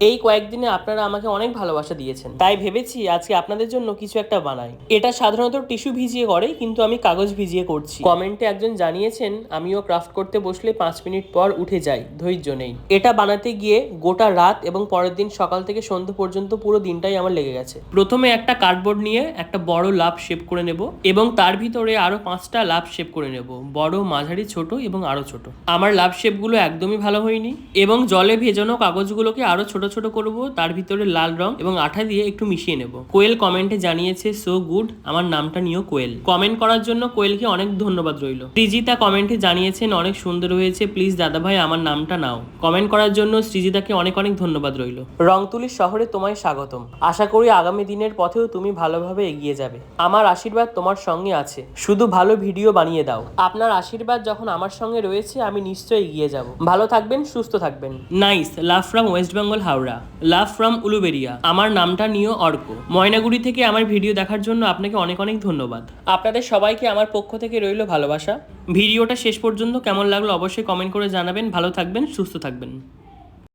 এই কয়েকদিনে আপনারা আমাকে অনেক ভালোবাসা দিয়েছেন, তাই ভেবেছি আজকে আপনাদের জন্য কিছু একটা বানাই। এটা সাধারণত টিস্যু ভিজিয়ে করে, কিন্তু আমি কাগজ ভিজিয়ে করছি। কমেন্টে একজন জানিয়েছেন আমিও ক্রাফট করতে বসলে 5 মিনিট পর উঠে যাই, ধৈর্য নেই। এটা বানাতে গিয়ে গোটা রাত এবং পরের দিন সকাল থেকে সন্ধ্যা পর্যন্ত পুরো দিনটাই আমার লেগে গেছে। প্রথমে একটা কার্ডবোর্ড নিয়ে একটা বড় লাভ শেপ করে নেব এবং তার ভিতরে আরো 5টা লাভ শেপ করে নেব, বড়, মাঝারি, ছোট এবং আরো ছোট। আমার লাভ শেপগুলো একদমই ভালো হয়নি এবং জলে ভেজানো কাগজগুলোকে আরো ছোট ছোট করব, তার ভিতরে লাল রং এবং আঠা দিয়ে একটু মিশিয়ে নেব। কোয়েল কমেন্টে জানিয়েছে সো গুড, আমার নামটা নিয়েও কোয়েল। কমেন্ট করার জন্য কোয়েলকে অনেক ধন্যবাদ রইল। সৃজিতা কমেন্টে জানিয়েছেন অনেক সুন্দর হয়েছে, প্লিজ দাদা ভাই আমার নামটা নাও। কমেন্ট করার জন্য সৃজিতাকে অনেক অনেক ধন্যবাদ রইল। রংতুলির শহরে তোমায় স্বাগতম। আশা করি আগামী দিনের পথেও তুমি ভালোভাবে এগিয়ে যাবে। আমার আশীর্বাদ তোমার সঙ্গে আছে, শুধু ভালো ভিডিও বানিয়ে দাও। আপনার আশীর্বাদ যখন আমার সঙ্গে রয়েছে আমি নিশ্চয়ই এগিয়ে যাব। ভালো থাকবেন, সুস্থ থাকবেন। Nice, love from West Bengal Howrah. Love from Uluberia, আমার নামটা নিয়েও অর্ক। ময়নাগুড়ি থেকে আমার ভিডিও দেখার জন্য আপনাকে অনেক অনেক ধন্যবাদ। আপনাদের সবাইকে আমার পক্ষ থেকে রইল ভালোবাসা। ভিডিওটা শেষ পর্যন্ত কেমন লাগলো অবশ্যই কমেন্ট করে জানাবেন। ভালো থাকবেন, সুস্থ থাকবেন।